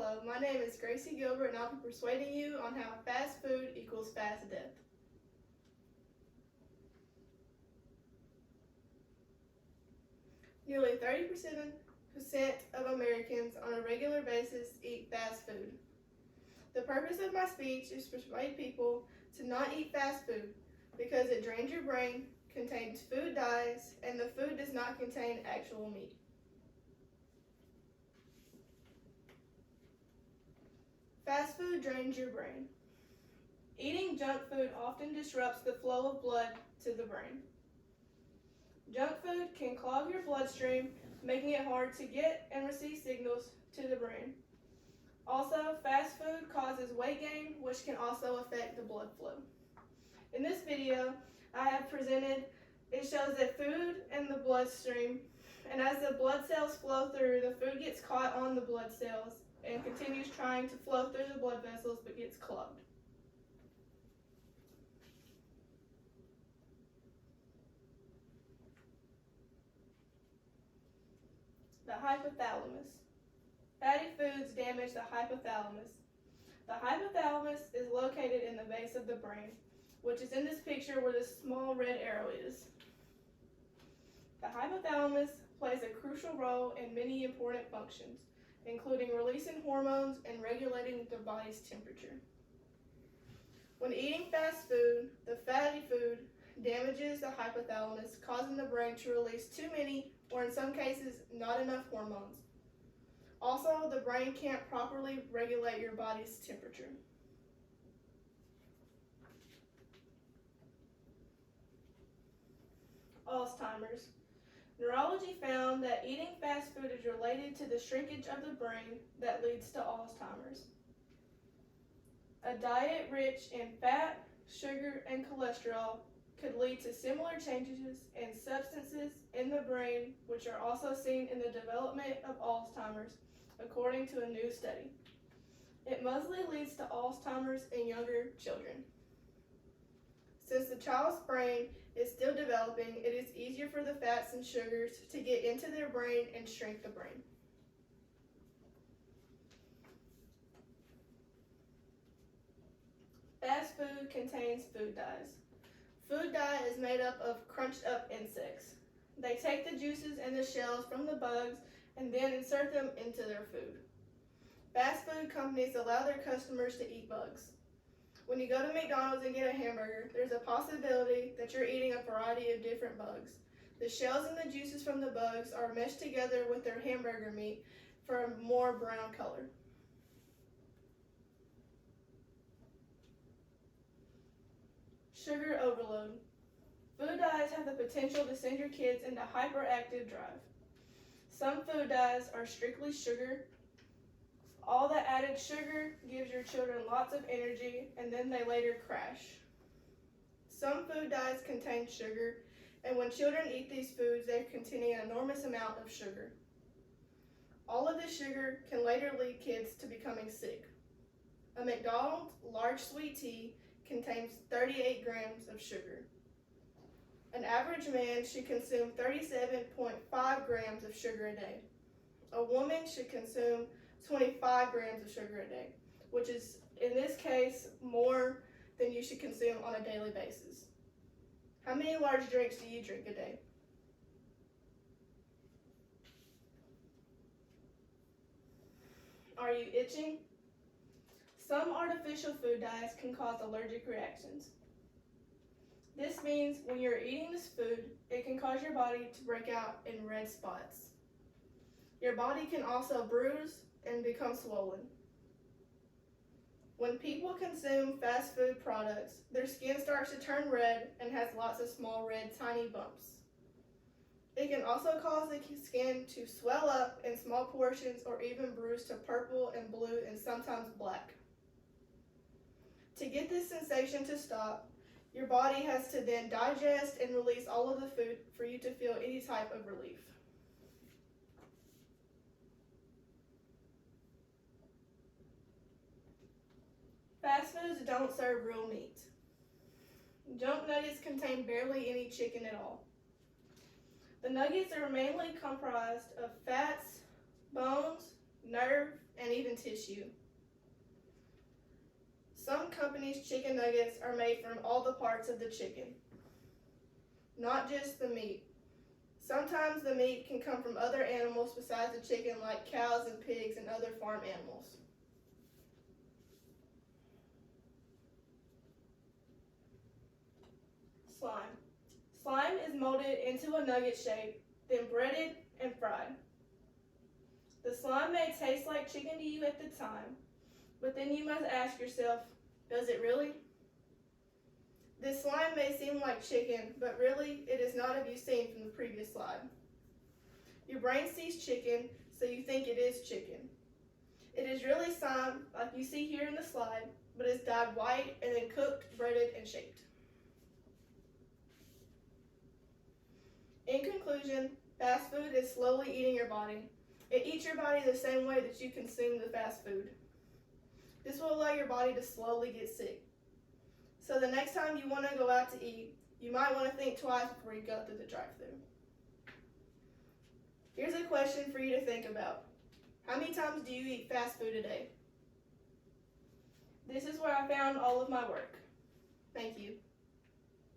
Hello, my name is Gracie Gilbert and I'll be persuading you on how fast food equals fast death. Nearly 30% of Americans on a regular basis eat fast food. The purpose of my speech is to persuade people to not eat fast food because it drains your brain, contains food dyes, and the food does not contain actual meat. Fast food drains your brain. Eating junk food often disrupts the flow of blood to the brain. Junk food can clog your bloodstream, making it hard to get and receive signals to the brain. Also, fast food causes weight gain, which can also affect the blood flow. In this video, it shows that food in the bloodstream, and as the blood cells flow through, the food gets caught on the blood cells and continues trying to flow through the blood vessels but gets clogged. The hypothalamus. Fatty foods damage the hypothalamus. The hypothalamus is located in the base of the brain, which is in this picture where this small red arrow is. The hypothalamus plays a crucial role in many important functions, including releasing hormones and regulating the body's temperature. When eating fast food, the fatty food damages the hypothalamus, causing the brain to release too many, or in some cases, not enough hormones. Also, the brain can't properly regulate your body's temperature. Alzheimer's. Neurology found that eating fast food is related to the shrinkage of the brain that leads to Alzheimer's. A diet rich in fat, sugar, and cholesterol could lead to similar changes in substances in the brain, which are also seen in the development of Alzheimer's, according to a new study. It mostly leads to Alzheimer's in younger children. Since the child's brain is still developing, it is easier for the fats and sugars to get into their brain and shrink the brain. Fast food contains food dyes. Food dye is made up of crunched up insects. They take the juices and the shells from the bugs and then insert them into their food. Fast food companies allow their customers to eat bugs. When you go to McDonald's and get a hamburger, there's a possibility that you're eating a variety of different bugs. The shells and the juices from the bugs are meshed together with their hamburger meat for a more brown color. Sugar overload. Food dyes have the potential to send your kids into hyperactive drive. Some food dyes are strictly sugar. All the added sugar gives your children lots of energy and then they later crash. Some food dyes contain sugar, and when children eat these foods, they contain an enormous amount of sugar. All of this sugar can later lead kids to becoming sick. A McDonald's large sweet tea contains 38 grams of sugar. An average man should consume 37.5 grams of sugar a day. A woman should consume 25 grams of sugar a day, which is, in this case, more than you should consume on a daily basis. How many large drinks do you drink a day? Are you itching? Some artificial food dyes can cause allergic reactions. This means when you're eating this food, it can cause your body to break out in red spots. Your body can also bruise and become swollen. When people consume fast food products, their skin starts to turn red and has lots of small red tiny bumps. It can also cause the skin to swell up in small portions or even bruise to purple and blue and sometimes black. To get this sensation to stop, your body has to then digest and release all of the food for you to feel any type of relief. Fast foods don't serve real meat. Junk nuggets contain barely any chicken at all. The nuggets are mainly comprised of fats, bones, nerve, and even tissue. Some companies' chicken nuggets are made from all the parts of the chicken, not just the meat. Sometimes the meat can come from other animals besides the chicken, like cows and pigs and other farm animals. Slime. Slime is molded into a nugget shape, then breaded and fried. The slime may taste like chicken to you at the time, but then you must ask yourself, does it really? This slime may seem like chicken, but really it is not, as you've seen from the previous slide. Your brain sees chicken, so you think it is chicken. It is really slime, like you see here in the slide, but it's dyed white and then cooked, breaded, and shaped. In conclusion, fast food is slowly eating your body. It eats your body the same way that you consume the fast food. This will allow your body to slowly get sick. So the next time you want to go out to eat, you might want to think twice before you go through the drive-thru. Here's a question for you to think about. How many times do you eat fast food a day? This is where I found all of my work. Thank you.